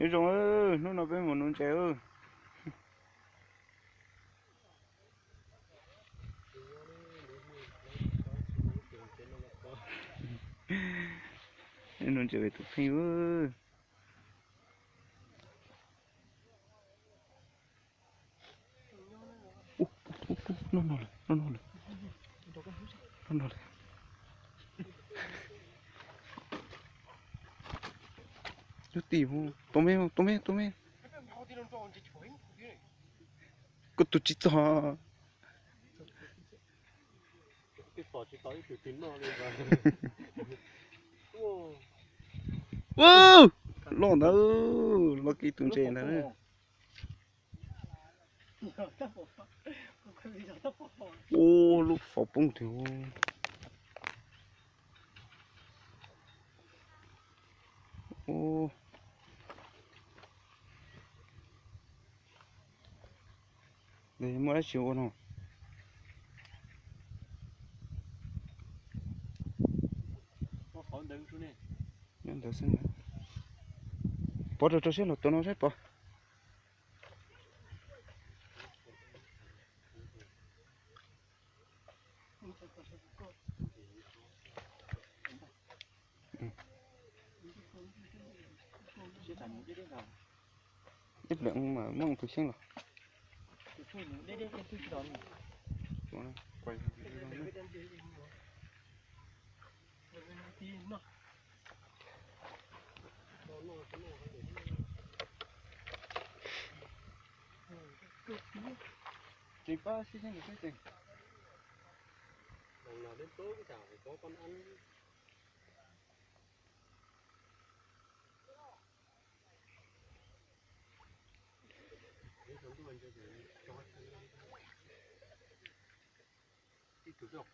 nhớ rồi ơi nó nói với một nón trẻ ơi nón trẻ về tụi phi ơi nó nổi nó nổi nó nổi nó tìm không tôm em có tụt chít to wow lon đó lo cái tụi trẻ này ô lúc phổ bông thì ô để mua lại chiều nó nhân đó xem bỏ được cho xem là tôi nó sẽ bỏ ít lượng mà mong tôi xem rồi quay chị ba xin được cái gì lần nào đến tối cái chả phải có con ăn. Cái kiểu dọc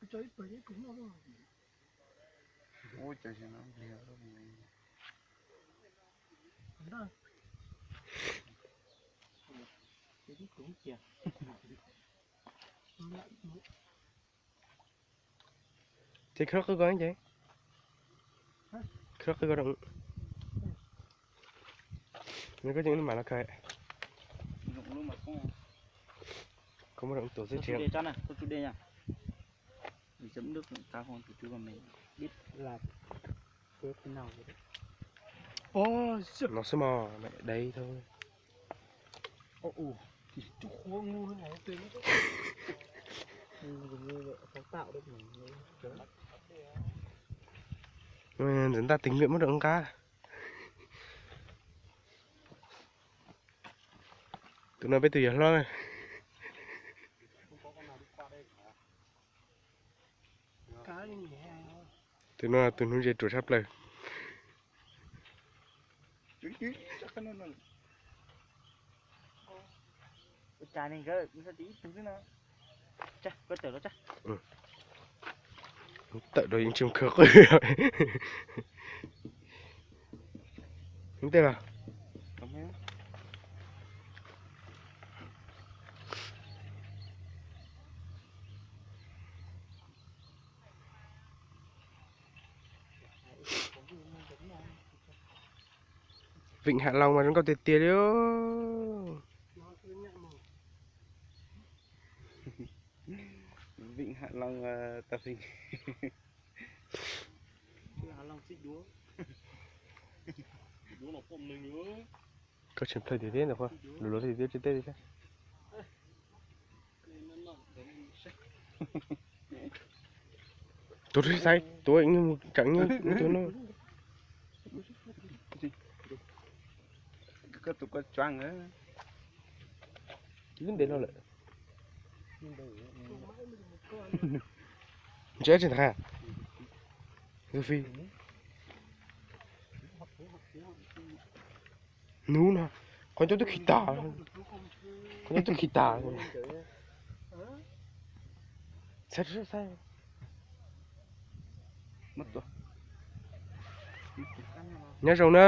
cái chơi bơi đấy cũng nó ôi trời nó nhiều đó cái cũng kìa Chị khóc cái gói vậy? Khóc cái gói động. Nếu có những mà nó kệ. dụng luôn mà không Có một động tổ chức tôi chuyện. chủ đề cho này tôi chủ đề nha mình chấm nước cá con chủ của mình biết là thế nào vậy đấy Nó sẽ mò mẹ đây thôi. ồ thì chú khô ngu thế này tuyệt đấy như sáng tạo đấy mình Chúng ta tình nguyện mất động cá. Tụi nó biết từ giờ lo này. cá đi nhỉ Tụi nó dễ trốn sắp lời. chứ chắc nó trà này cái nó tí từ thế nào chắc có chờ đó chắc Tại đó những chim khóc rồi. Đúng tên là không hết Vịnh Hạ Long mà nó có tiền tiền đấy. Vịnh Hạ Long tập hình Hạ Long xích đúa đúa là phồng lên nữa Có chuyện thời tiết được không? Lúa thì tiết trên tết đi chứ. Tôi thấy sai, tôi như chẳng như tôi nó. cái tụi con choang á Chứ đến nó lại. Chết trên thà. Cái phi. Nú nè. Con cho tôi khỉ tả. Con cho tôi khỉ tả. Sao sao? mất rồi Nhớ rồi nè.